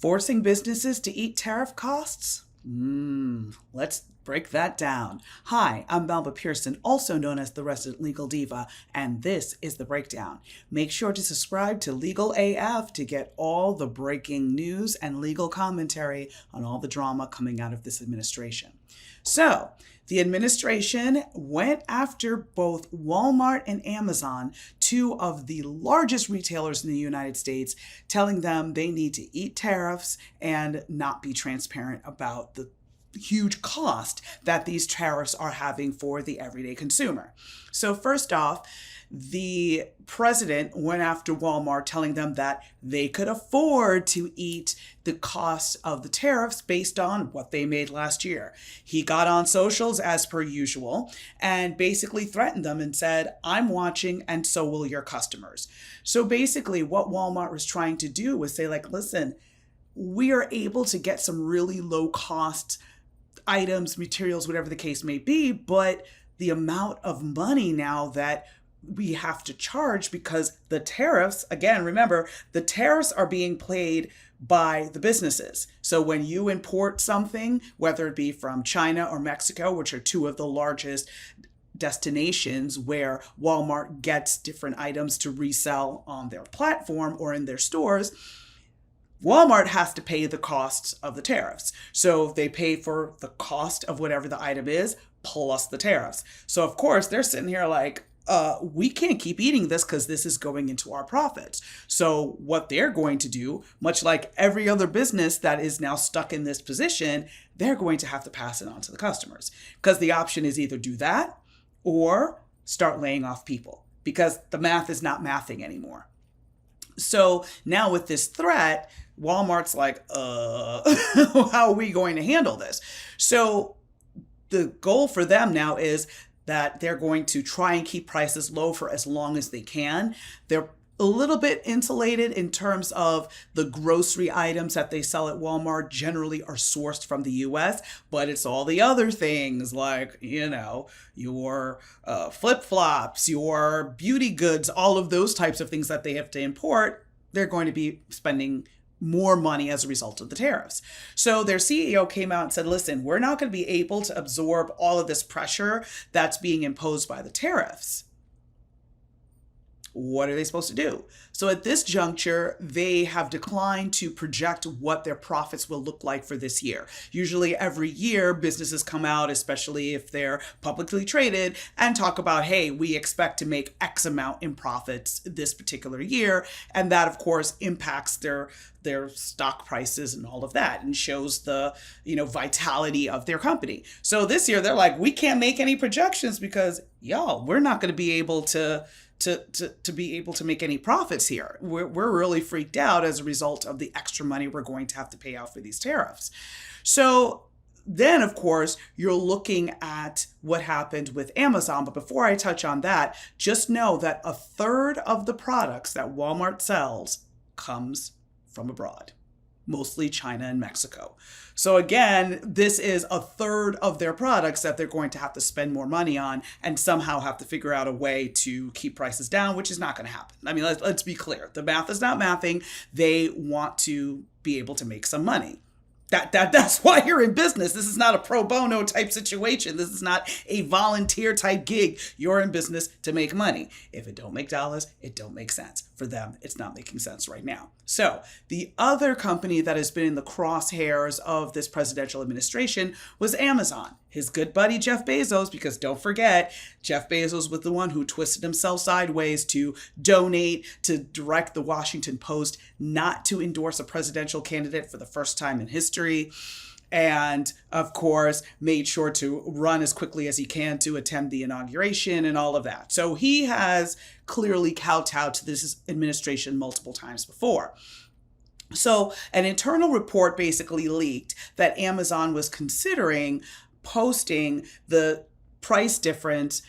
Forcing businesses to eat tariff costs? Let's break that down. Hi, I'm Melba Pearson, also known as the Resident Legal Diva, and this is The Breakdown. Make sure to subscribe to Legal AF to get all the breaking news and legal commentary on all the drama coming out of this administration. So, the administration went after both Walmart and Amazon, two of the largest retailers in the United States, telling them they need to eat tariffs and not be transparent about the huge cost that these tariffs are having for the everyday consumer. So first off, the president went after Walmart, telling them that they could afford to eat the cost of the tariffs based on what they made last year. He got on socials as per usual and basically threatened them and said, I'm watching and so will your customers. So basically what Walmart was trying to do was say, like, listen, we are able to get some really low cost items, materials, whatever the case may be, but the amount of money now that we have to charge because the tariffs, again, remember, the tariffs are being paid by the businesses. So when you import something, whether it be from China or Mexico, which are two of the largest destinations where Walmart gets different items to resell on their platform or in their stores, Walmart has to pay the costs of the tariffs. So they pay for the cost of whatever the item is plus the tariffs. So of course they're sitting here like, we can't keep eating this because this is going into our profits. So what they're going to do, much like every other business that is now stuck in this position, they're going to have to pass it on to the customers, because the option is either do that or start laying off people, because the math is not mathing anymore. So now with this threat, Walmart's like, how are we going to handle this? So the goal for them now is that they're going to try and keep prices low for as long as they can. They're a little bit insulated in terms of the grocery items that they sell at Walmart generally are sourced from the US, but it's all the other things like, your flip-flops, your beauty goods, all of those types of things that they have to import. They're going to be spending more money as a result of the tariffs. So their CEO came out and said, listen, we're not going to be able to absorb all of this pressure that's being imposed by the tariffs. What are they supposed to do? So at this juncture, they have declined to project what their profits will look like for this year. Usually every year, businesses come out, especially if they're publicly traded, and talk about, hey, we expect to make X amount in profits this particular year. And that, of course, impacts their stock prices and all of that, and shows the vitality of their company. So this year, they're like, we can't make any projections because, we're not going to be able to be able to make any profits here. We're really freaked out as a result of the extra money we're going to have to pay out for these tariffs. So then, of course, you're looking at what happened with Amazon. But before I touch on that, just know that a third of the products that Walmart sells comes from abroad, mostly China and Mexico. So again, this is a third of their products that they're going to have to spend more money on and somehow have to figure out a way to keep prices down, which is not going to happen. I mean, let's be clear. The math is not mathing. They want to be able to make some money. That's why you're in business. This is not a pro bono type situation. This is not a volunteer type gig. You're in business to make money. If it don't make dollars, it don't make sense. For them, it's not making sense right now. So the other company that has been in the crosshairs of this presidential administration was Amazon. His good buddy, Jeff Bezos, because don't forget, Jeff Bezos was the one who twisted himself sideways to donate, to direct the Washington Post not to endorse a presidential candidate for the first time in history. And of course, made sure to run as quickly as he can to attend the inauguration and all of that. So he has clearly kowtowed to this administration multiple times before. So an internal report basically leaked that Amazon was considering posting the price difference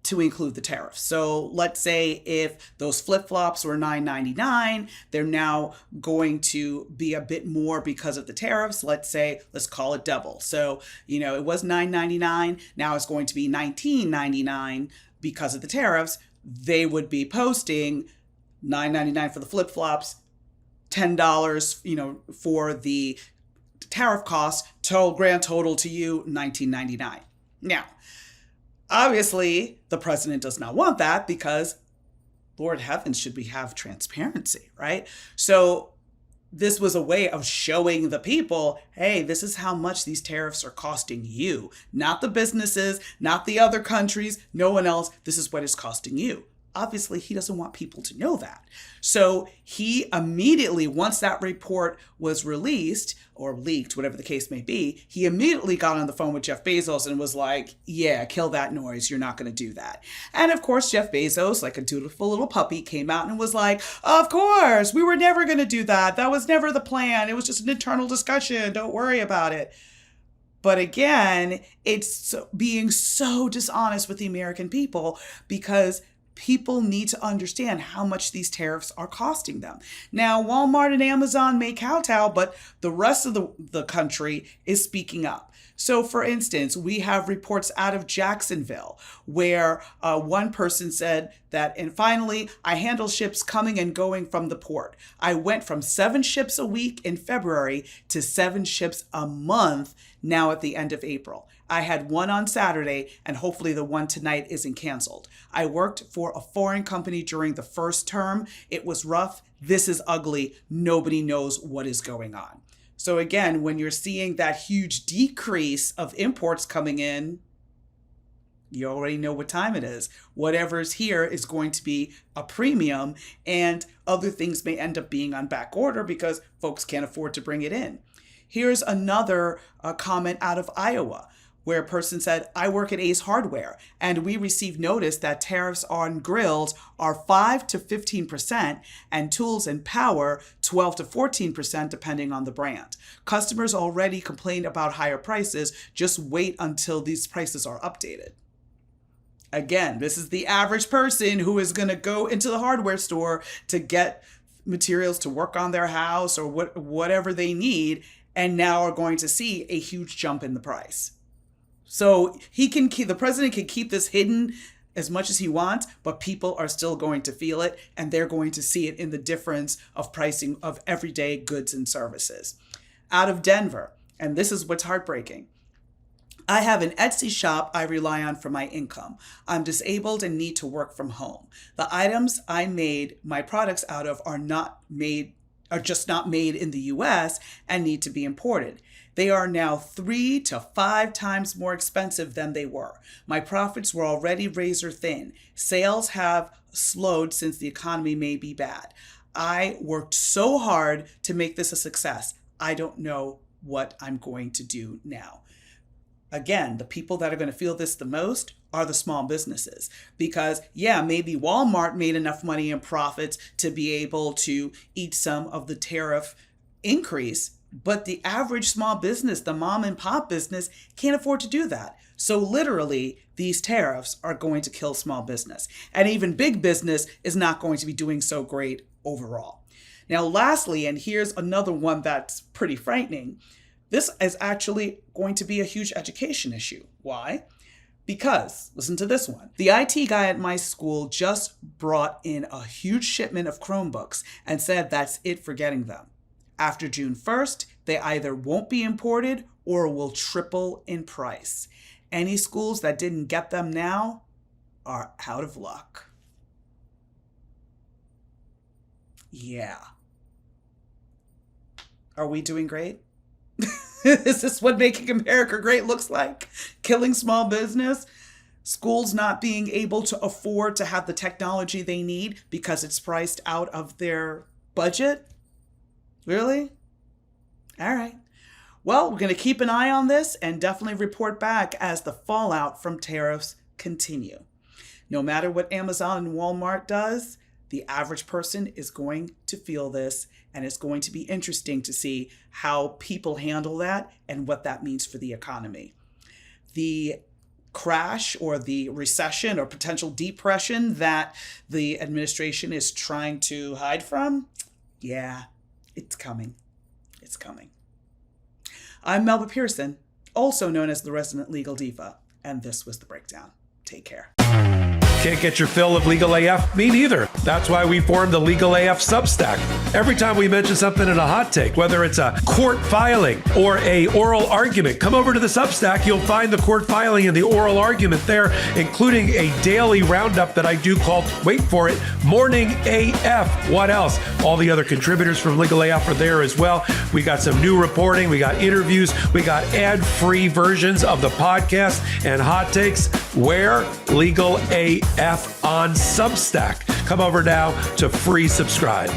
to include the tariffs. So let's say if those flip-flops were $9.99, they're now going to be a bit more because of the tariffs. Let's call it double. So, it was $9.99. Now it's going to be $19.99 because of the tariffs. They would be posting $9.99 for the flip-flops, $10, for the tariff costs, grand total to you $19.99. Now, obviously, the president does not want that because, Lord heavens, should we have transparency, right? So this was a way of showing the people, hey, this is how much these tariffs are costing you, not the businesses, not the other countries, no one else. This is what it's costing you. Obviously, he doesn't want people to know that. So he immediately, once that report was released or leaked, whatever the case may be, he immediately got on the phone with Jeff Bezos and was like, yeah, kill that noise. You're not going to do that. And of course, Jeff Bezos, like a dutiful little puppy, came out and was like, of course, we were never going to do that. That was never the plan. It was just an internal discussion. Don't worry about it. But again, it's being so dishonest with the American people because people need to understand how much these tariffs are costing them. Now, Walmart and Amazon may kowtow, but the rest of the country is speaking up. So, for instance, we have reports out of Jacksonville where one person said that, and finally, I handle ships coming and going from the port. I went from 7 ships a week in February to 7 ships a month now at the end of April. I had one on Saturday, and hopefully the one tonight isn't canceled. I worked for a foreign company during the first term. It was rough. This is ugly. Nobody knows what is going on. So again, when you're seeing that huge decrease of imports coming in, you already know what time it is. Whatever's here is going to be a premium, and other things may end up being on back order because folks can't afford to bring it in. Here's another comment out of Iowa, where a person said, I work at Ace Hardware, and we received notice that tariffs on grills are 5 to 15%, and tools and power 12 to 14%, depending on the brand. Customers already complained about higher prices. Just wait until these prices are updated. Again, this is the average person who is going to go into the hardware store to get materials to work on their house or whatever they need, and now are going to see a huge jump in the price. So the president can keep this hidden as much as he wants, but people are still going to feel it, and they're going to see it in the difference of pricing of everyday goods and services. Out of Denver, and this is what's heartbreaking, I have an Etsy shop I rely on for my income. I'm disabled and need to work from home. The items I made my products out of are just not made in the US and need to be imported. They are now 3 to 5 times more expensive than they were. My profits were already razor thin. Sales have slowed since the economy may be bad. I worked so hard to make this a success. I don't know what I'm going to do now. Again, the people that are going to feel this the most are the small businesses, because maybe Walmart made enough money in profits to be able to eat some of the tariff increase, but the average small business, the mom and pop business, can't afford to do that. So literally, these tariffs are going to kill small business, and even big business is not going to be doing so great overall. Now, lastly, and here's another one that's pretty frightening, this is actually going to be a huge education issue. Why? Because, listen to this one. The IT guy at my school just brought in a huge shipment of Chromebooks and said that's it for getting them. After June 1st, they either won't be imported or will triple in price. Any schools that didn't get them now are out of luck. Yeah. Are we doing great? Is this what making America great looks like? Killing small business? Schools not being able to afford to have the technology they need because it's priced out of their budget? Really? All right. Well, we're going to keep an eye on this and definitely report back as the fallout from tariffs continue. No matter what Amazon and Walmart does, the average person is going to feel this, and it's going to be interesting to see how people handle that and what that means for the economy. The crash or the recession or potential depression that the administration is trying to hide from, it's coming. It's coming. I'm Melba Pearson, also known as the Resident Legal Diva, and this was The Breakdown. Take care. Can't get your fill of Legal AF? Me neither. That's why we formed the Legal AF Substack. Every time we mention something in a hot take, whether it's a court filing or a oral argument, come over to the Substack. You'll find the court filing and the oral argument there, including a daily roundup that I do called, wait for it, Morning AF. What else? All the other contributors from Legal AF are there as well. We got some new reporting. We got interviews. We got ad-free versions of the podcast and hot takes. Where? Legal AF on Substack. Come over now to free subscribe.